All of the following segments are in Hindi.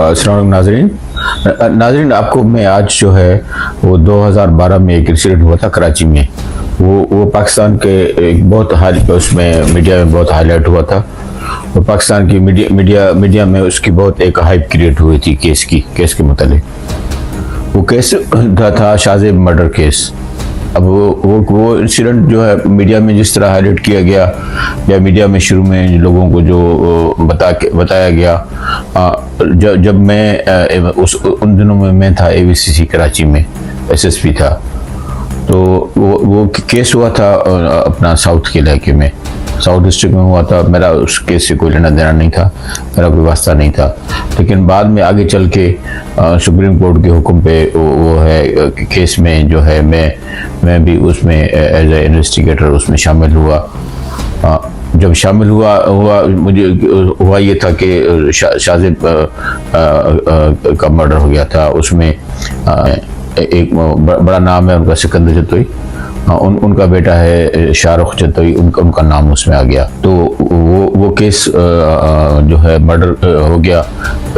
अस्सलाम नाजरीन। नाजरीन, आपको मैं आज जो है वो 2012 में एक इंसिडेंट हुआ था कराची में। वो पाकिस्तान के एक बहुत हाल उसमें मीडिया में बहुत हाईलाइट हुआ था। वो पाकिस्तान की मीडिया में उसकी बहुत एक हाइप क्रिएट हुई थी केस के मुतालिक। वो केस था शाहजेब मर्डर केस। अब वो इंसिडेंट जो है मीडिया में जिस तरह हाईलाइट किया गया या मीडिया में शुरू में लोगों को जो बताया गया, जब मैं उन दिनों में मैं था AVCC कराची में SSP था, तो वो केस हुआ था अपना साउथ के इलाके में, साउथ डिस्ट्रिक्ट में हुआ था। मेरा उस केस से कोई लेना देना नहीं था, मेरा कोई वास्ता नहीं था। लेकिन बाद में आगे चल के सुप्रीम कोर्ट के हुक्म पे वो है केस में जो है मैं भी उसमें एज ए इन्वेस्टिगेटर उसमें शामिल हुआ। जब शामिल हुआ मुझे हुआ ये था कि शाहजेब का मर्डर हो गया था। उसमें एक बड़ा नाम है उनका, सिकंदर जतोई। उनका बेटा है शाहरुख जतोई, उनका नाम उसमें आ गया। तो वो केस जो है मर्डर हो गया।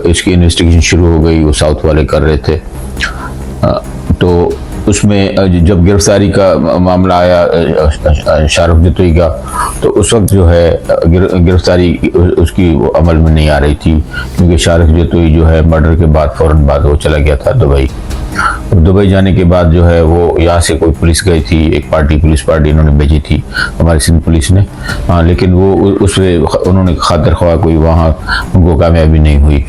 इसकी इन्वेस्टिगेशन शुरू हो गई, वो साउथ वाले कर रहे थे। तो उसमें जब गिरफ्तारी का मामला आया शाहरुख जतोई का, तो उस वक्त जो है गिरफ्तारी उसकी वो अमल में नहीं आ रही थी, क्योंकि शाहरुख जतोई जो है मर्डर के बाद फौरन बाद वो चला गया था दुबई। दुबई जाने के बाद जो है वो यहाँ से कोई पुलिस गई थी, एक पुलिस पार्टी इन्होंने भेजी थी हमारी सिंध पुलिस ने। लेकिन वो उससे उन्होंने खातिर ख्वाह कोई वहाँ उनको कामयाबी नहीं हुई।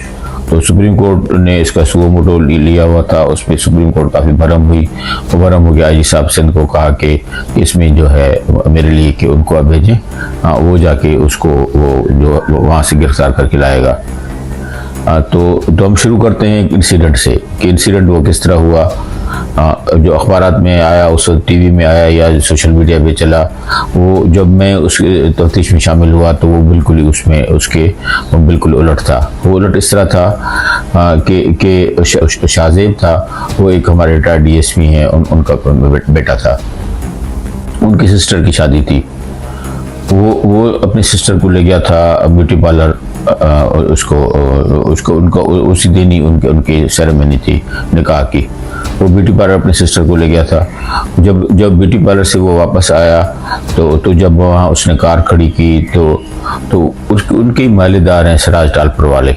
तो सुप्रीम कोर्ट ने इसका सुओ मोटो लिया हुआ था। उसमें सुप्रीम कोर्ट काफ़ी भरम हुई। वो भरम हो गया, IG साहब सिंध को कहा कि इसमें जो है मेरे लिए कि उनको आप भेजें, वो जाके उसको वो जो वहाँ से गिरफ्तार करके लाएगा। तो हम शुरू करते हैं इंसिडेंट से कि इंसिडेंट वो किस तरह हुआ। जो अखबारात में आया, उस TV में आया या सोशल मीडिया पे चला, वो जब मैं उस तफ्तीश में शामिल हुआ तो वो बिल्कुल ही उसके बिल्कुल उलट था। वो उलट इस तरह था कि शाहजेब था, वो एक हमारे रिटायर्ड DSP हैं, उनका बेटा था। उनकी सिस्टर की शादी थी। वो अपनी सिस्टर को ले गया था ब्यूटी पार्लर। उसको उनका उसी दिन ही उनकी सेरेमनी थी निकाह की। वो ब्यूटी पार्लर अपनी सिस्टर को ले गया था। जब ब्यूटी पार्लर से वो वापस आया तो जब वहाँ उसने कार खड़ी की तो उनके मालेदार हैं सिराज टालपुर वाले,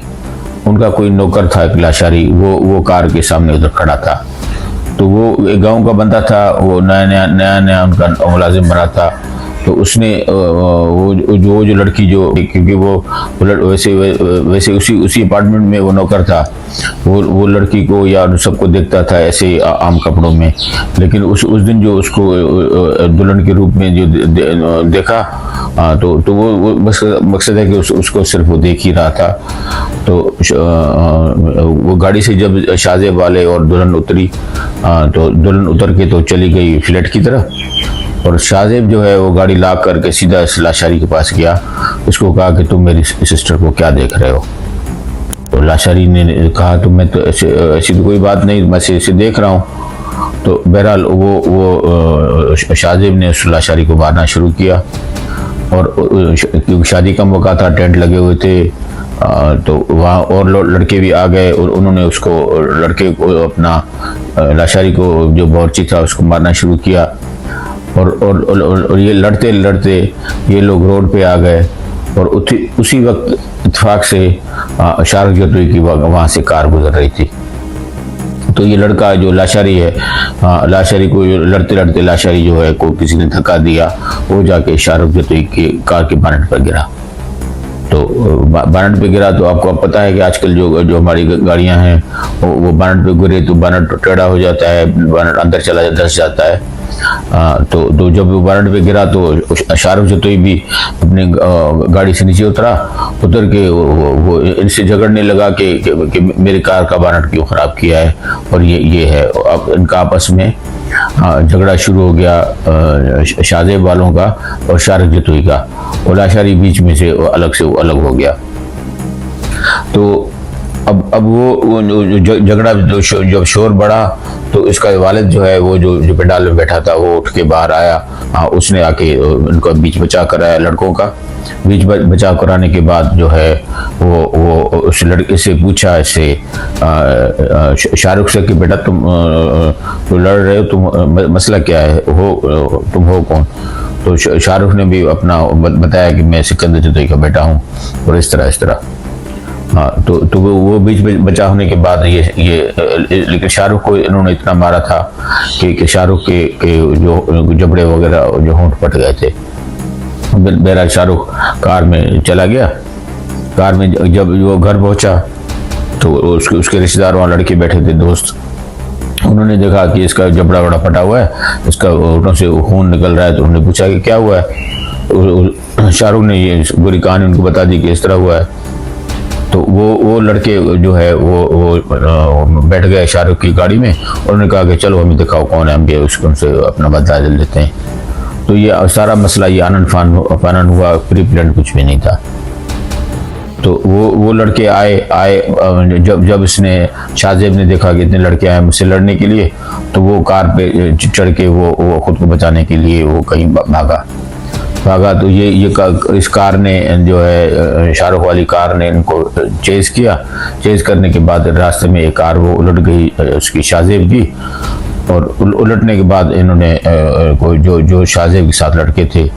उनका कोई नौकर था एक लाशारी, वो कार के सामने उधर खड़ा था। तो वो एक गाँव का बंदा था, वो नया उनका मुलाजिम बना था। तो उसने वो जो लड़की जो, क्योंकि वो वैसे उसी अपार्टमेंट में वो नौकर था, वो लड़की को या सबको देखता था ऐसे आम कपड़ों में। लेकिन उस दिन जो उसको दुल्हन के रूप में जो देखा, तो वो बस मकसद है कि उसको सिर्फ वो देख ही रहा था। तो वो गाड़ी से जब शाहजेब वाले और दुल्हन उतरी, तो दुल्हन उतर के तो चली गई फ्लैट की तरफ, और शाहजेब जो है वो गाड़ी ला करके सीधा इस लाशारी के पास गया। उसको कहा कि तुम मेरी सिस्टर को क्या देख रहे हो? तो लाशारी ने कहा तो मैं तो ऐसी तो कोई बात नहीं, मैं इसे देख रहा हूँ। तो बहरहाल वो शाहजेब ने उस लाशारी को मारना शुरू किया। और क्योंकि शादी का मौका था, टेंट लगे हुए थे, तो वहाँ और लड़के भी आ गए और उन्होंने उसको लड़के को अपना लाशारी को जो बावर्ची था उसको मारना शुरू किया। और ये लड़ते ये लोग रोड पे आ गए। और उसी वक्त इत्तेफाक से शाहरुख जतोई की वहाँ से कार गुजर रही थी। तो ये लड़का जो लाशारी है, लाशारी को लड़ते लाशारी जो है को किसी ने धक्का दिया, वो जाके शाहरुख जतोई की कार के बानेट पर गिरा। तो बानेट पे गिरा तो आपको अब पता है कि आजकल जो हमारी गाड़ियां हैं वो बानेट पे गिरे तो बानेट टेढ़ा हो जाता है, बानेट अंदर चला धंस जाता है। तो जब वो बानेट पे गिरा तो शाहरुख जतोई भी अपने गाड़ी से नीचे उतर के वो इनसे झगड़ने लगा कि मेरी कार का बानेट क्यों खराब किया है, और ये है। अब इनका आपस में झगड़ा शुरू हो गया शाहजेब वालों का और शाहरुख जतोई का, और लाशारी बीच में से अलग हो गया। तो अब वो झगड़ा जब शोर बढ़ा तो इसका वालिद जो है वो जो पंडाल में बैठा था वो उठ के बाहर आया। उसने आके उनका बीच बचा कर आया लड़कों का। बीच बचाव कराने के बाद जो है वो उस लड़के से पूछा ऐसे शाहरुख से कि बेटा तुम लड़ रहे हो, तुम मसला क्या है, तुम हो कौन? तो शाहरुख ने भी अपना बताया कि मैं सिकंदर जतोई का बेटा हूँ और इस तरह। हाँ, तो वो बीच में बचा होने के बाद ये लेकिन शाहरुख को इन्होंने इतना मारा था कि शाहरुख के जो जबड़े वगैरह जो होंठ फट गए थे। बहरहाल शाहरुख कार में चला गया। कार में जब वो घर पहुंचा तो उसके रिश्तेदार वहाँ लड़के बैठे थे, दोस्त। उन्होंने देखा कि इसका जबड़ा बड़ा फटा हुआ है, इसका होठों से खून निकल रहा है। तो उन्होंने पूछा कि क्या हुआ है। शाहरुख ने ये बुरी कहानी उनको बता दी कि इस तरह हुआ है। तो वो लड़के जो है वो बैठ गए शाहरुख की गाड़ी में। उन्होंने कहा कि चलो हमें दिखाओ कौन है, हम भी उनसे अपना बदला लेते हैं। तो ये सारा मसला ये आनन फानन हुआ, प्री प्लान कुछ भी नहीं था। तो वो लड़के आए जब इसने शाहजेब ने देखा कि इतने लड़के आए मुझसे लड़ने के लिए, तो वो कार पे चढ़ के वो खुद को बचाने के लिए वो कहीं भागा। तो ये इस कार ने जो है शाहरुख वाली कार ने इनको चेज किया। चेज करने के बाद रास्ते में एक कार वो उलट गई उसकी शाहजेब की। और उलटने के बाद इन्होंने कोई जो शाहजेब के साथ लड़के थे,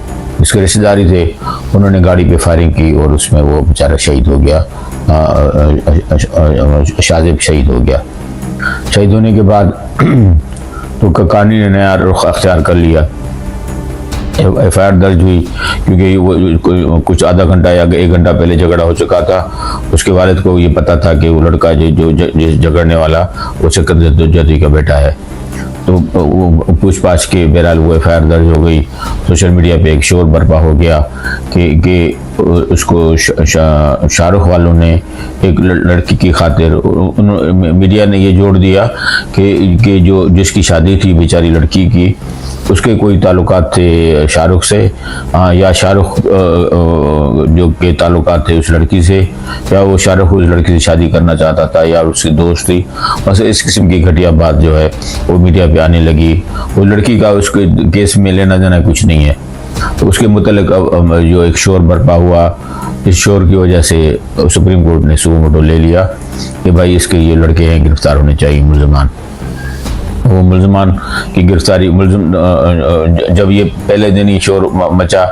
इसके रिश्तेदारी थे, उन्होंने गाड़ी पे फायरिंग की और उसमें वो बेचारा शहीद हो गया। शाहजेब शहीद हो गया। शहीद होने के बाद तो कहानी ने नया रुख अख्तियार कर लिया। FIR दर्ज हुई क्योंकि वो कुछ आधा घंटा या 1 घंटा पहले झगड़ा हो चुका था। उसके वालिद को ये पता था कि वो लड़का जो झगड़ने वाला वो सिकंदर जतोई का बेटा है। तो वो पूछताछ के बहरहाल वो FIR दर्ज हो गई। सोशल मीडिया पे एक शोर बर्पा हो गया कि उसको शाहरुख वालों ने एक लड़की की खातिर मीडिया ने ये जोड़ दिया कि जिसकी शादी थी बेचारी लड़की की, उसके कोई ताल्लुकात थे शाहरुख से, या शाहरुख जो के ताल्लुकात थे उस लड़की से, या वो शाहरुख उस लड़की से शादी करना चाहता था, या उसकी दोस्त थी। बस इस किस्म की घटिया बात जो है वो मीडिया पे आने लगी। वो लड़की का उसके केस में लेना देना कुछ नहीं है। तो उसके मुतालिक जो एक शोर बर्पा हुआ, इस शोर की वजह से सुप्रीम कोर्ट ने सुओ मोटो ले लिया कि भाई इसके ये लड़के हैं, गिरफ्तार होने चाहिए मुल्ज़िमान। वो मुल्ज़िमान की गिरफ्तारी जब ये पहले दिन ही शोर मचा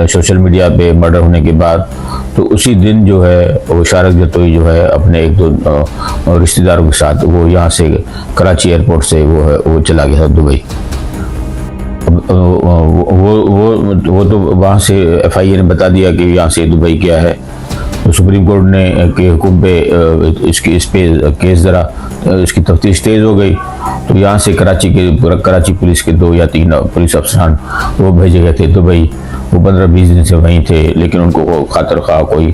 सोशल मीडिया पे मर्डर होने के बाद, तो उसी दिन जो है वो शाहरुख जतोई जो है अपने 1-2 रिश्तेदारों के साथ वो यहाँ से कराची एयरपोर्ट से वो चला गया दुबई। वो तो वहाँ से FIA ने बता दिया कि यहाँ से दुबई गया है। तो सुप्रीम कोर्ट ने के हुक्म पे इस पे केस ज़रा इसकी तफ्तीश तेज़ हो गई। तो यहाँ से कराची पुलिस के 2 या 3 पुलिस अफसरान वो भेजे गए थे दुबई। वो 15-20 दिन से वहीं थे, लेकिन उनको खातर खा कोई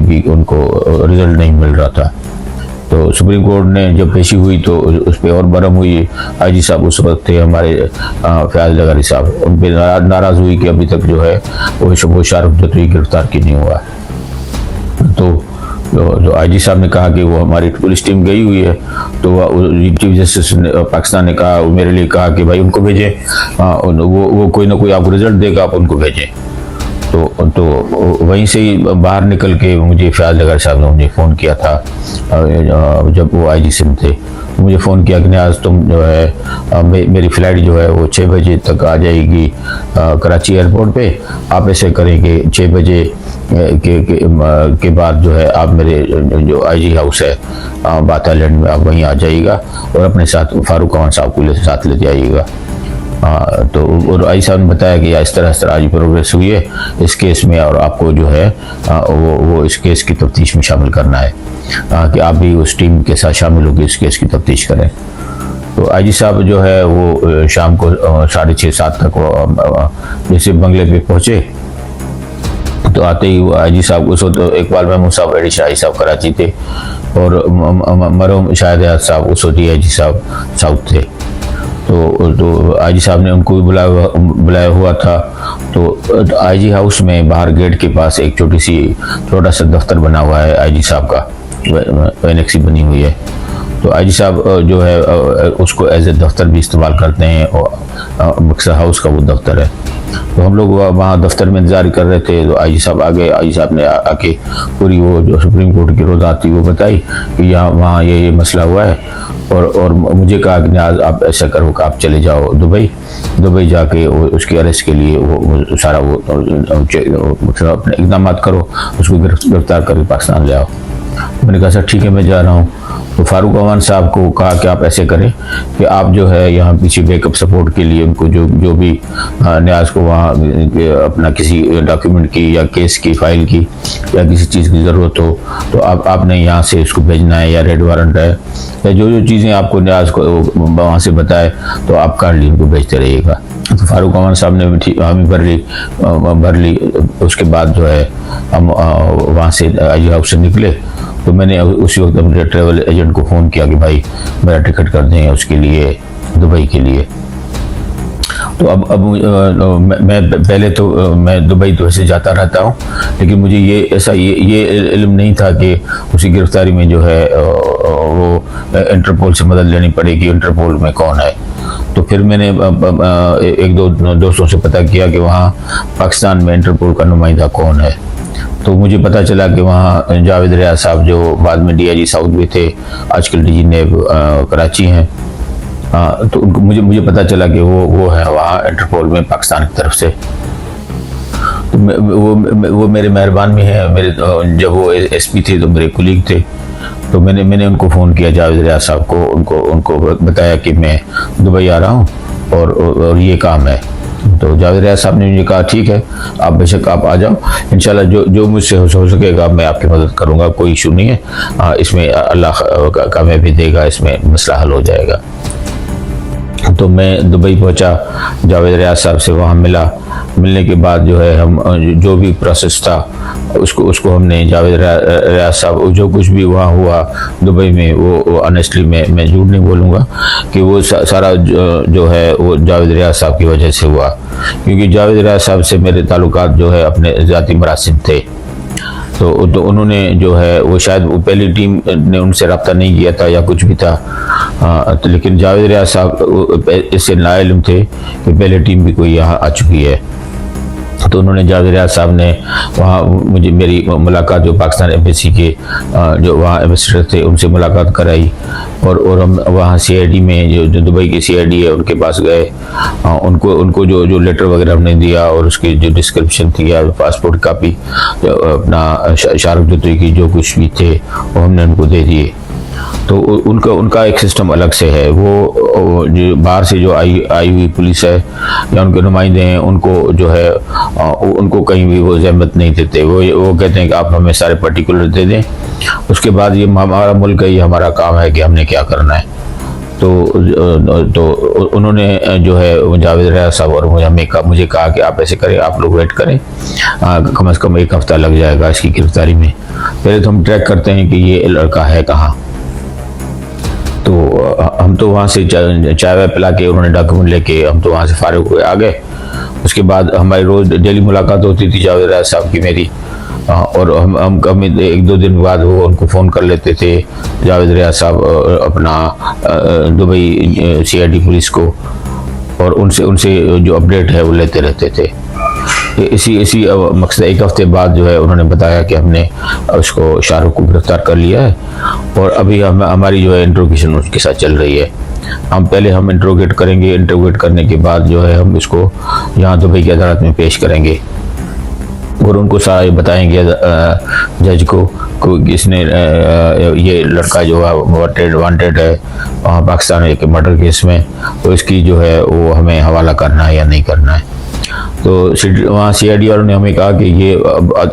भी रिजल्ट नहीं मिल रहा था। तो सुप्रीम कोर्ट ने जब पेशी हुई तो उस पर और बरम हुई। IG साहब उस वक्त थे हमारे फयाज लगारी साहब, उन पर नाराज़ हुई कि अभी तक जो है वो शाहरुख जतोई गिरफ्तार क्यों नहीं हुआ। तो IG साहब ने कहा कि वो हमारी पुलिस टीम गई हुई है। तो चीफ जस्टिस पाकिस्तान ने कहा, मेरे लिए कहा कि भाई उनको भेजें, वो कोई ना कोई आपको रिजल्ट देगा, आप उनको भेजें। तो वहीं से ही बाहर निकल के मुझे फयाज लगारी साहब ने मुझे फ़ोन किया था जब वो IG सिंध थे। मुझे फ़ोन किया कि आज तुम जो है मेरी फ़्लाइट जो है वो 6 बजे तक आ जाएगी कराची एयरपोर्ट पे। आप ऐसे करेंगे 6 बजे के बाद जो है आप मेरे जो IG हाउस है बात आइलैंड में, आप वहीं आ जाइएगा और अपने साथ फारूक अमान साहब को साथ लेते आइएगा। तो और IG साहब ने बताया कि इस तरह आज प्रोग्रेस हुई है इस केस में, और आपको जो है वो इस केस की तफ्तीश में शामिल करना है कि आप भी उस टीम के साथ शामिल होकर इस केस की तफ्तीश करें। तो IG साहब जो है वो शाम को 6:30-7 तक जैसे बंगले पे पहुँचे तो आते ही वो IG साहब उस वक्त इकबाल महमूद साहब एडी शाही साहब कराची थे और मरहूम शाहिद हयात साहब उस वक्त IG साहब साउथ थे। तो IG साहब ने उनको भी बुलाया हुआ था। तो IG हाउस में बाहर गेट के पास एक छोटा सा दफ्तर बना हुआ है IG साहब का, NXC बनी हुई है। तो आईजी साहब जो है उसको एज ए दफ्तर भी इस्तेमाल करते हैं, और बक्सर हाउस का वो दफ्तर है। तो हम लोग वहाँ दफ्तर में इंतजार कर रहे थे, तो आईजी साहब आ गए। आईजी साहब ने आके पूरी वो जो सुप्रीम कोर्ट की रोज़ आती वो बताई कि यहाँ वहाँ ये मसला हुआ है, और मुझे कहा कि नियाज आप ऐसा करो कि आप चले जाओ दुबई जाके उसके अरेस्ट के लिए वो सारा वो अपने इकदाम करो, उसको गिरफ्तार करके पाकिस्तान ले आओ। मैंने कहा सर ठीक है मैं जा रहा हूँ। तो फारूक अमान साहब को कहा कि आप ऐसे करें कि आप जो है यहाँ पीछे बैकअप सपोर्ट के लिए उनको जो भी न्याज को वहाँ अपना किसी डॉक्यूमेंट की या केस की फाइल की या किसी चीज़ की ज़रूरत हो, तो आपने यहाँ से इसको भेजना है, या रेड वारंट है या जो चीज़ें आपको न्याज को वहाँ से बताए तो आप काइंडली उनको भेजते रहिएगा। तो फारूक अमान साहब ने हामी भर ली। उसके बाद जो है हम वहाँ से आईजी हाउस से निकले। तो मैंने उसी वक्त अपने ट्रैवल एजेंट को फ़ोन किया कि भाई मेरा टिकट कर दें उसके लिए, दुबई के लिए। तो अब मैं पहले तो मैं दुबई तो ऐसे जाता रहता हूँ, लेकिन मुझे ये इल्म नहीं था कि उसकी गिरफ्तारी में जो है वो इंटरपोल से मदद लेनी पड़ेगी, इंटरपोल में कौन है। तो फिर मैंने एक दो दोस्तों से पता किया कि वहाँ पाकिस्तान में इंटरपोल का नुमाइंदा कौन है। तो मुझे पता चला कि वहाँ जावेद रियाज साहब जो बाद में डीआईजी साउथ भी थे, आजकल डीजी नेब कराची हैं। तो मुझे पता चला कि वो है वहाँ इंटरपोल में पाकिस्तान की तरफ से। तो वो मेरे मेहरबान में है। मेरे जब वो एसपी थे तो मेरे कुलीग थे। तो मैंने उनको फ़ोन किया जावेद रियाज साहब को, उनको बताया कि मैं दुबई आ रहा हूँ और ये काम है। तो जावेद रियाज साहब ने मुझे कहा ठीक है आप बेशक आप आ जाओ, इंशाल्लाह जो मुझसे हो सकेगा मैं आपकी मदद करूँगा, कोई इशू नहीं है, इसमें अल्लाह कामयाबी देगा, इसमें मसला हल हो जाएगा। तो मैं दुबई पहुंचा, जावेद रियाज साहब से वहाँ मिलने के बाद जो है हम जो भी प्रोसेस था उसको हमने जावेद रियाज साहब जो कुछ भी वहाँ हुआ दुबई में वो ऑनेस्टली मैं झूठ नहीं बोलूँगा कि वो सारा जो है वो जावेद रियाज साहब की वजह से हुआ, क्योंकि जावेद रियाज साहब से मेरे ताल्लुकात जो है अपने ज़ाती मरासिम थे। तो उन्होंने जो है वो शायद वो पहली टीम ने उनसे रब्ता नहीं किया था या कुछ भी था, तो लेकिन जावेद रियाज साहब इससे नाइल्म थे कि पहले टीम भी कोई यहाँ आ चुकी है। तो उन्होंने जावेद रियाज साहब ने वहाँ मुझे मेरी मुलाकात जो पाकिस्तान एम्बेसी के जो वहाँ एम्बेसडर थे उनसे मुलाकात कराई, और हम वहाँ सीआईडी में जो दुबई की सीआईडी है उनके पास गए। उनको जो लेटर वगैरह हमने दिया और उसकी जो डिस्क्रिप्शन थी या पासपोर्ट कापी अपना शाहरुख जोतरी की जो कुछ भी थे वो हमने उनको दे दिए। तो उनका एक सिस्टम अलग से है। वो जो बाहर से जो आई हुई पुलिस है या उनके नुमाइंदे हैं उनको जो है उनको कहीं भी वो ज़हमत नहीं देते। वो कहते हैं कि आप हमें सारे पर्टिकुलर दे दें, उसके बाद ये हमारा मुल्क है, ये हमारा काम है कि हमने क्या करना है। तो उन्होंने जो है जावेद रियाज साहब और मुझे कहा कि आप ऐसे करें, आप लोग वेट करें, कम से कम 1 हफ्ता लग जाएगा इसकी गिरफ्तारी में। पहले तो हम ट्रैक करते हैं कि ये लड़का है कहाँ। तो हम तो वहाँ से चाय वाय पिला के उन्होंने डॉक्यूमेंट लेके हम तो वहाँ से फारिग हुए आ गए। उसके बाद हमारी रोज़ डेली मुलाकात होती थी जावेद रियाज साहब की मेरी, और हम कभी 1-2 दिन बाद वो उनको फ़ोन कर लेते थे जावेद रियाज साहब अपना दुबई सीआईडी पुलिस को, और उनसे जो अपडेट है वो लेते रहते थे। इसी मकसद 1 हफ्ते बाद जो है उन्होंने बताया कि हमने उसको शाहरुख को गिरफ्तार कर लिया है, और अभी हमारी जो है इंट्रोगेशन उसके साथ चल रही है। पहले हम इंट्रोगेट करेंगे, इंट्रोगेट करने के बाद जो है हम इसको यहाँ दुबई की अदालत में पेश करेंगे और उनको सारा बताएंगे जज को इसने ये लड़का जो है वांटेड है वहाँ पाकिस्तान एक मर्डर केस में, तो इसकी जो है वो हमें हवाला करना है या नहीं करना है। तो वहाँ सीआईडी वालों ने हमें कहा कि ये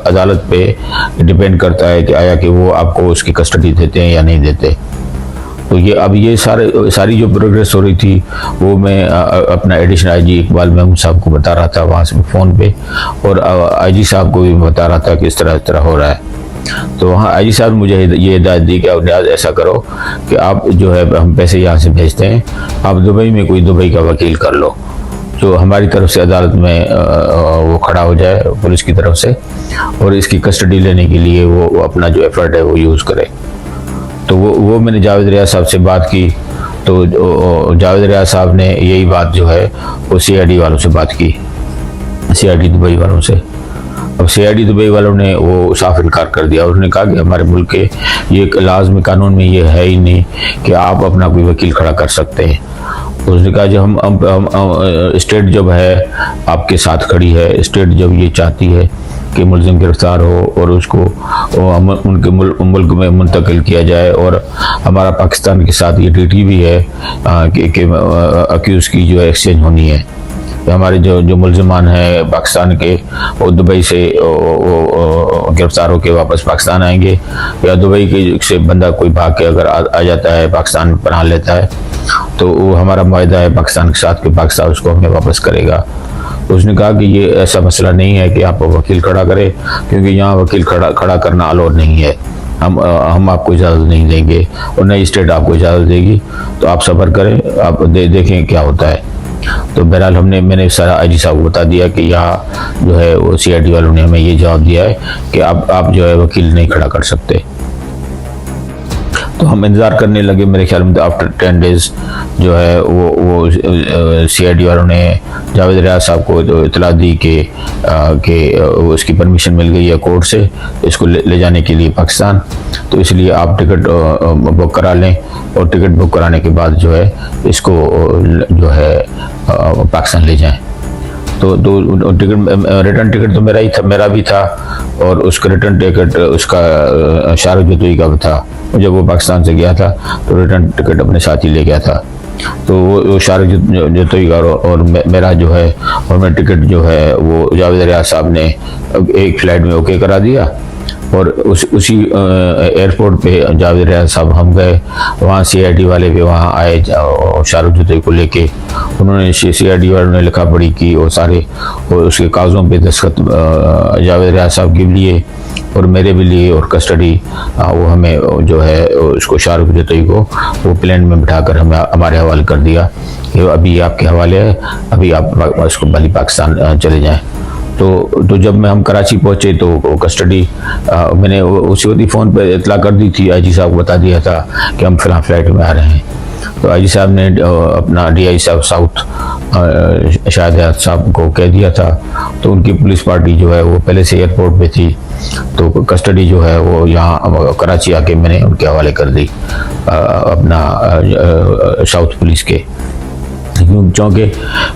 अदालत पे डिपेंड करता है कि आया कि वो आपको उसकी कस्टडी देते हैं या नहीं देते। तो ये सारी जो प्रोग्रेस हो रही थी वो मैं अपना एडिशनल आईजी इकबाल महमूद साहब को बता रहा था वहाँ से फ़ोन पे, और आईजी साहब को भी बता रहा था कि इस तरह हो रहा है। तो वहाँ आईजी साहब ने मुझे ये हिदायत दी कि अब ऐसा करो कि आप जो है हम पैसे यहाँ से भेजते हैं, आप दुबई में कोई दुबई का वकील कर लो जो हमारी तरफ से अदालत में वो खड़ा हो जाए पुलिस की तरफ से, और इसकी कस्टडी लेने के लिए वो अपना जो एफर्ट है वो यूज़ करे। तो वो मैंने जावेद रियाज साहब से बात की, तो जावेद रियाज साहब ने यही बात जो है वो CID वालों से बात की, CID दुबई वालों से। अब CID दुबई वालों ने वो साफ इनकार कर दिया। उन्होंने कहा कि हमारे मुल्क के ये लाज़मी कानून में ये है ही नहीं कि आप अपना कोई वकील खड़ा कर सकते हैं। उसने कहा जो हम स्टेट जब है आपके साथ खड़ी है, स्टेट जब ये चाहती है कि मुलजिम गिरफ्तार हो और उसको उनके मुल्क में मुंतकिल किया जाए, और हमारा पाकिस्तान के साथ ये ट्रीटी भी है कि अक्यूज़ की जो एक्सचेंज होनी है। हमारे जो मुलजमान हैं पाकिस्तान के, वो दुबई से गिरफ्तार होकर वापस पाकिस्तान आएंगे, या दुबई के से बंदा कोई भाग के अगर आ जाता है, पाकिस्तान में पनाह लेता है, तो वो हमारा मुआहदा है पाकिस्तान के साथ कि पाकिस्तान उसको हमें वापस करेगा। तो उसने कहा कि ये ऐसा मसला नहीं है कि आप वकील खड़ा करें, क्योंकि यहाँ वकील खड़ा करना अलाउड नहीं है। हम आपको इजाज़त नहीं देंगे और नई स्टेट आपको इजाज़त देगी, तो आप सब्र करें, आप देखें क्या होता है। तो बहरहाल मैंने सारा IG साहब को बता दिया कि यहाँ जो है वो CID वालों ने हमें ये जवाब दिया है कि आप जो है वकील नहीं खड़ा कर सकते। तो हम इंतज़ार करने लगे। मेरे ख्याल में आफ्टर 10 डेज़ जो है वो CID वालों ने जावेद रियाज साहब को तो इतला दी कि उसकी परमिशन मिल गई है कोर्ट से इसको ले जाने के लिए पाकिस्तान, तो इसलिए आप टिकट बुक करा लें, और टिकट बुक कराने के बाद जो है इसको जो है पाकिस्तान ले जाएं। तो टिकट, रिटर्न टिकट तो मेरा भी था, और उसका रिटर्न टिकट उसका शाहरुख जतोई का था। जब वो पाकिस्तान से गया था तो रिटर्न टिकट अपने साथ ही ले गया था। तो वो शाहरुख जतोई का और मेरा जो है, और मेरा टिकट जो है वो जावेद रियाज साहब ने एक फ्लाइट में ओके करा दिया, और उसी एयरपोर्ट पे जावेद रियाज साहब हम गए। वहाँ CID वाले भी वहाँ आए और शाहरुख जतोई को लेके उन्होंने CID वालों ने लिखा पढ़ी की, और सारे उसके कागज़ों पे दस्तखत जावेद रियाज साहब के लिए और मेरे भी लिए, और कस्टडी वो हमें जो है उसको शाहरुख जतोई को वो प्लेन में बिठाकर हमें हमारे हवाले कर दिया कि अभी आपके हवाले है, अभी आप उसको भली पाकिस्तान चले जाएँ। तो जब हम कराची पहुंचे तो कस्टडी मैंने उसी वक्त फ़ोन पे इतला कर दी थी, IG साहब को बता दिया था कि हम फ़िलहाल फ्लाइट में आ रहे हैं। तो IG साहब ने अपना DI साहब साउथ शाहिद साहब को कह दिया था, तो उनकी पुलिस पार्टी जो है वो पहले से एयरपोर्ट पे थी, तो कस्टडी जो है वो यहाँ कराची आके मैंने उनके हवाले कर दी अपना साउथ पुलिस के। क्योंकि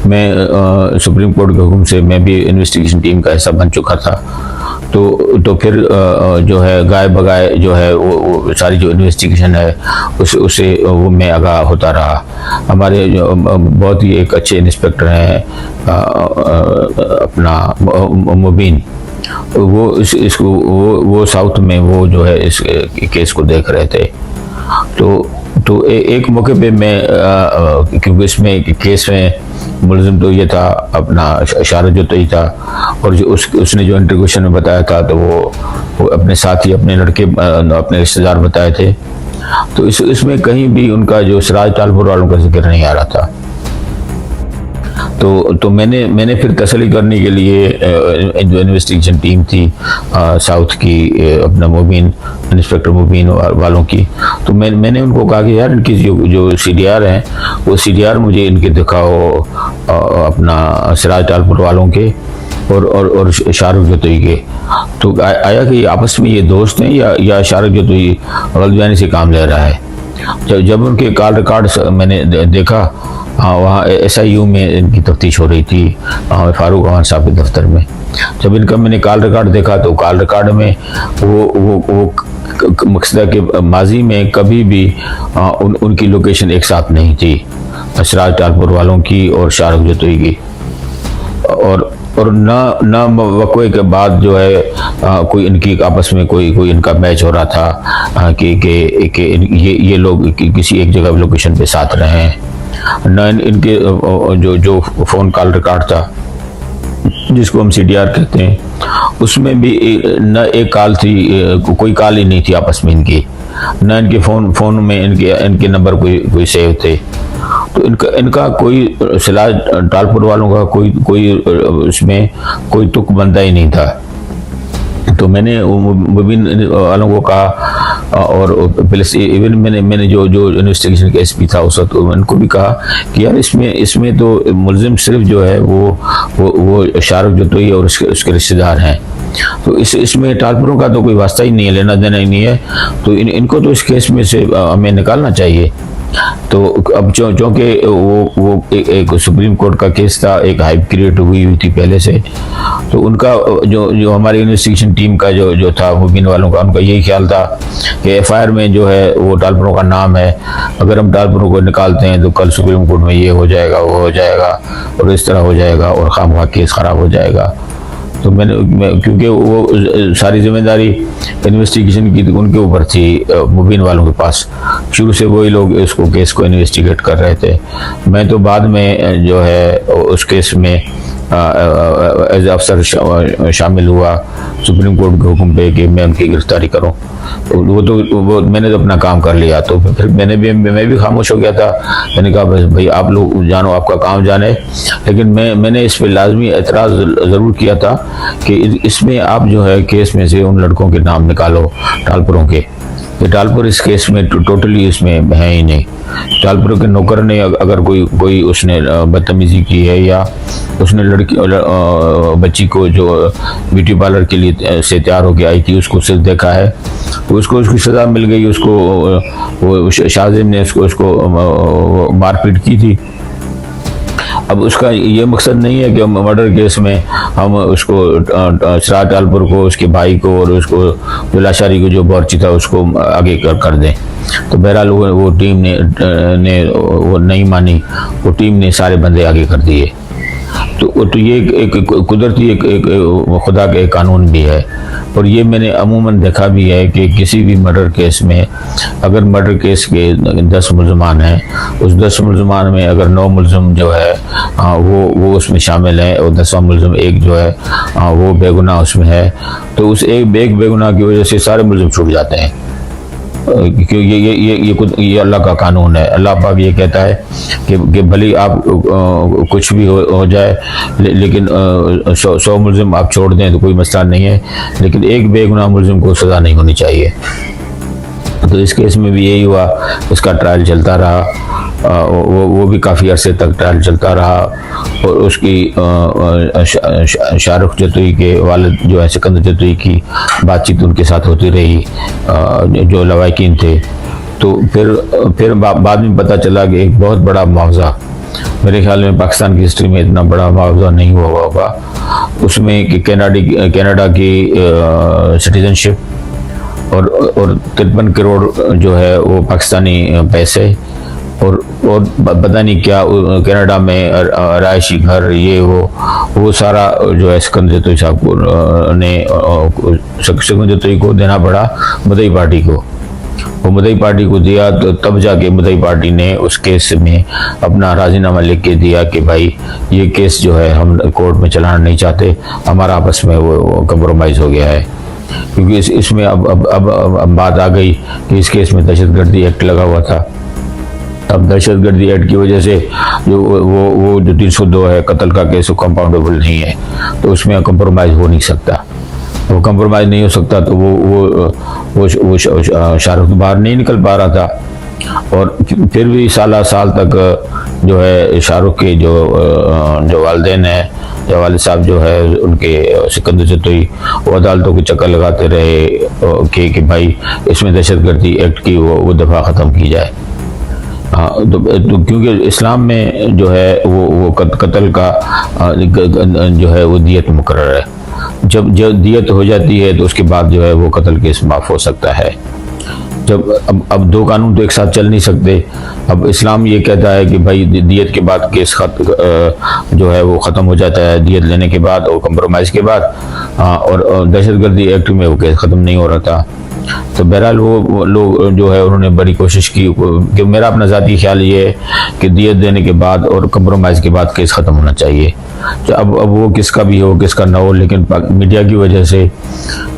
मैं सुप्रीम कोर्ट के हुक्म से मैं भी इन्वेस्टिगेशन टीम का हिस्सा बन चुका था, तो फिर जो है गाय बगाए जो है वो सारी जो इन्वेस्टिगेशन है उससे वो मैं आगाह होता रहा। हमारे जो बहुत ही एक अच्छे इंस्पेक्टर हैं अपना मुबीन, वो इसको वो साउथ में वो जो है इस केस को देख रहे थे। तो एक मौके पे मैं क्योंकि इसमें केस में मुलजिम तो ये था अपना शाहरुख जतोई था, और जो उसने जो इंटरव्यूशन में बताया था तो वो अपने साथी अपने लड़के अपने रिश्तेदार बताए थे। तो इसमें कहीं भी उनका जो सिराज टालपुर वालों का जिक्र नहीं आ रहा था। तो मैंने फिर तसल्ली करने के लिए जो इन्वेस्टिगेशन टीम थी साउथ की अपना मुबीन इंस्पेक्टर मुबीन वालों की, तो मैंने उनको कहा कि यार इनकी जो CDR हैं वो CDR मुझे इनके दिखाओ अपना सिराज टालपुर वालों के और शाहरुख जतोई के। तो आया कि आपस में ये दोस्त हैं या शाहरुख जतोई गलतफहमी से काम ले रहा है। जब उनके कॉल रिकॉर्ड मैंने देखा, वहाँ SIU में इनकी तफ्तीश हो रही थी फारूक अमान साहब के दफ्तर में। जब इनका मैंने कॉल रिकॉर्ड देखा तो कॉल रिकॉर्ड में वो मकसदा के माजी में कभी भी उनकी लोकेशन एक साथ नहीं थी, सिराज टालपुर वालों की और शाहरुख जतोई की, और ना वक़्वे के बाद जो है कोई इनकी आपस में कोई इनका मैच हो रहा था कि ये लोग किसी एक जगह लोकेशन पे साथ रहे हैं। न इनके जो फ़ोन कॉल रिकॉर्ड था जिसको हम CDR कहते हैं, उसमें भी न एक कॉल थी, कोई कॉल ही नहीं थी आपस में इनकी, न इनके फ़ोन में इनके नंबर कोई सेव थे। तो इनका कोई सिराज टालपुर वालों का कोई उसमें कोई तुक बनता ही नहीं था। तो मैंने मुबीन वालों को कहा और प्लस इवन मैंने जो जो इन्वेस्टिगेशन केस भी था उस वक्त उनको भी कहा कि यार इसमें तो मुलजिम सिर्फ जो है वो शाहरुख जतोई और उसके रिश्तेदार हैं। तो इसमें टालपुरों का तो कोई वास्ता ही नहीं है, लेना देना ही नहीं है। तो इनको तो इस केस में से हमें निकालना चाहिए। तो अब चूँकि वो एक सुप्रीम कोर्ट का केस था, एक हाइप क्रिएट हुई थी पहले से, तो उनका जो हमारी इन्वेस्टिगेशन टीम का जो था मुबीन वालों का, उनका यही ख्याल था कि एफआईआर में जो है वो टालपुरों का नाम है, अगर हम टालपुरों को निकालते हैं तो कल सुप्रीम कोर्ट में ये हो जाएगा, वो हो जाएगा और इस तरह हो जाएगा और खामखा केस खराब हो जाएगा। तो क्योंकि वो सारी जिम्मेदारी इन्वेस्टिगेशन की उनके ऊपर थी, मुबीन वालों के पास शुरू से वही लोग इसको केस को इन्वेस्टिगेट कर रहे थे। मैं तो बाद में जो है उस केस में एज अफसर शामिल हुआ सुप्रीम कोर्ट के हुक्म पे कि मैं उनकी गिरफ्तारी करूं। वो मैंने तो अपना काम कर लिया। तो फिर मैं भी खामोश हो गया था। मैंने कहा बस भाई आप लोग जानो, आपका काम जाने। लेकिन मैंने इस पे लाजमी एतराज़ ज़रूर किया था कि इसमें आप जो है केस में से उन लड़कों के नाम निकालो टालपुरों के। टालपुर इस केस में टोटली इसमें है ही नहीं। टालपुर के नौकर ने अगर कोई उसने बदतमीजी की है या उसने बच्ची को जो ब्यूटी पार्लर के लिए से तैयार होकर आई थी उसको सिर्फ देखा है, तो उसको उसकी सज़ा मिल गई। उसको वो शाहज़ेब ने उसको मारपीट की थी। अब उसका ये मकसद नहीं है कि हम मर्डर केस में हम उसको सराज टालपुर को, उसके भाई को और उसको जो लाशारी को जो बॉर्ची था उसको आगे कर दें। तो बहरहाल वो टीम ने वो नहीं मानी। वो टीम ने सारे बंदे आगे कर दिए। तो ये एक कुदरती एक खुदा का एक कानून भी है। और ये मैंने अमूमन देखा भी है कि किसी भी मर्डर केस में अगर मर्डर केस के 10 मुलजमान हैं, उस 10 मुलजमान में अगर 9 मुलजम जो है वो उसमें शामिल है और 10वां मुलजम एक जो है वो बेगुनाह उसमें है, तो उस एक बेगुनाह की वजह से सारे मुलजम छूट जाते हैं। क्योंकि ये अल्लाह का कानून है। अल्लाह पाक ये कहता है कि भले आप कुछ भी हो जाए, लेकिन 100 मुलजिम आप छोड़ दें तो कोई मसला नहीं है, लेकिन एक बेगुनाह मुलजिम को सज़ा नहीं होनी चाहिए। तो इस केस में भी यही हुआ। इसका ट्रायल चलता रहा, वो भी काफ़ी अरसे तक ट्रायल चलता रहा। और उसकी शाहरुख जतोई के वालिद जो है सिकंदर जतोई की बातचीत उनके साथ होती रही, जो लवाकिन थे। तो फिर बाद में पता चला कि एक बहुत बड़ा मुआवजा, मेरे ख्याल में पाकिस्तान की हिस्ट्री में इतना बड़ा मुआवजा नहीं हुआ होगा, उसमें कि कनाडा की सिटीजनशिप और 53 करोड़ जो है वो पाकिस्तानी पैसे और पता नहीं क्या कनाडा में रायशी घर, ये वो सारा जो है सिकंदर जतोई साहब को ने सिकंदर जतोई को देना पड़ा मदई पार्टी को। वो मदई पार्टी को दिया, तो तब जाके मदई पार्टी ने उस केस में अपना राजीनामा लिख के दिया कि भाई ये केस जो है हम कोर्ट में चलाना नहीं चाहते, हमारा आपस में वो कंप्रोमाइज़ हो गया है। क्योंकि इसमें अब बात आ गई कि इस केस में दहशतगर्दी एक्ट लगा हुआ था। अब दहशतगर्दी एक्ट की वजह से वो जो 302 है कत्ल का केस, वो कंपाउंडेबल नहीं है, तो उसमें कंप्रोमाइज़ हो नहीं सकता। वो कंप्रोमाइज़ नहीं हो सकता तो वो शाहरुख बाहर नहीं निकल पा रहा था। और फिर भी साल तक जो है शाहरुख के जो वालिदैन हैं, जो वालिद साहब जो है उनके सिकंदर जतोई, वो अदालतों के चक्कर लगाते रहे कि भाई इसमें दहशतगर्दी एक्ट की वो दफ़ा ख़त्म की जाए। हाँ, तो क्योंकि इस्लाम में जो है वो कत्ल का जो है वो दियत मुकर्रर है। जब दियत हो जाती है तो उसके बाद जो है वो कत्ल केस माफ़ हो सकता है। जब अब दो कानून तो एक साथ चल नहीं सकते। अब इस्लाम ये कहता है कि भाई दियत के बाद केस जो है वो ख़त्म हो जाता है, दियत लेने के बाद और कंप्रोमाइज़ के बाद। और दहशतगर्दी एक्ट में वो केस ख़त्म नहीं हो रहा था। तो बहरहाल वो लोग जो है उन्होंने बड़ी कोशिश की कि मेरा अपना ज़ाती ख्याल ये है कि दियत देने के बाद और कंप्रोमाइज़ के बाद केस ख़त्म होना चाहिए। तो अब वो किसका भी हो किसका ना हो, लेकिन मीडिया की वजह से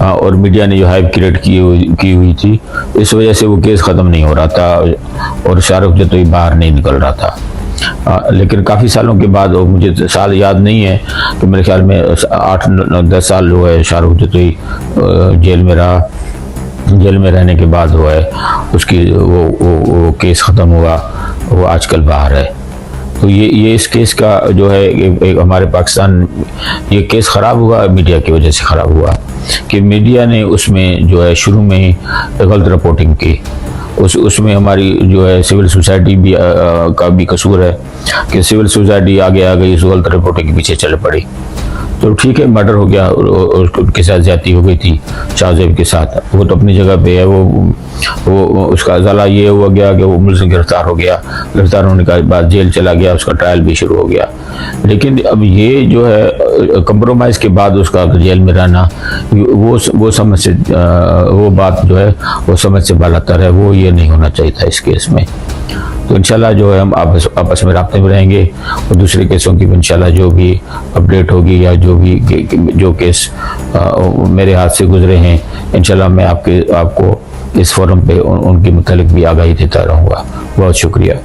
और मीडिया ने जो हाइप क्रिएट की हुई थी, इस वजह से वो केस ख़त्म नहीं हो रहा था और शाहरुख जतोई बाहर नहीं निकल रहा था। लेकिन काफ़ी सालों के बाद, और मुझे साल याद नहीं है, तो मेरे ख्याल में 8-10 साल जो है शाहरुख जतोई जेल में रहा। जेल में रहने के बाद जो है उसकी वो केस ख़त्म हुआ, वो आजकल बाहर है। तो ये इस केस का जो है एक हमारे पाकिस्तान, ये केस ख़राब हुआ का की वजह से ख़राब हुआ कि मीडिया ने उसमें जो है शुरू में ही गलत रिपोर्टिंग की। उसमें हमारी जो है सिविल सोसाइटी भी का भी कसूर है कि सिविल सोसाइटी आगे आ गई, उस गलत रिपोर्टिंग के पीछे चल पड़ी। तो ठीक है, मर्डर हो गया, उसके साथ ज्यादती हो गई थी शाहजेब के साथ, वो तो अपनी जगह पे है। वो उसका ज़ला ये हुआ गया कि वो मुल्क गिरफ्तार हो गया, गिरफ्तार होने के बाद जेल चला गया, उसका ट्रायल भी शुरू हो गया। लेकिन अब ये जो है कंप्रोमाइज़ के बाद उसका जेल में रहना, वो समझ से वो बात जो है वो समझ से बालातर है, वो ये नहीं होना चाहिए था इस केस में। तो इंशाल्लाह जो है हम आपस में राब्ते में रहेंगे, और दूसरे केसों की इंशाल्लाह जो भी अपडेट होगी या जो केस मेरे हाथ से गुजरे हैं, इंशाल्लाह मैं आपको इस फोरम पे उनके मुतालिक भी आगाही देता रहूँगा। बहुत शुक्रिया।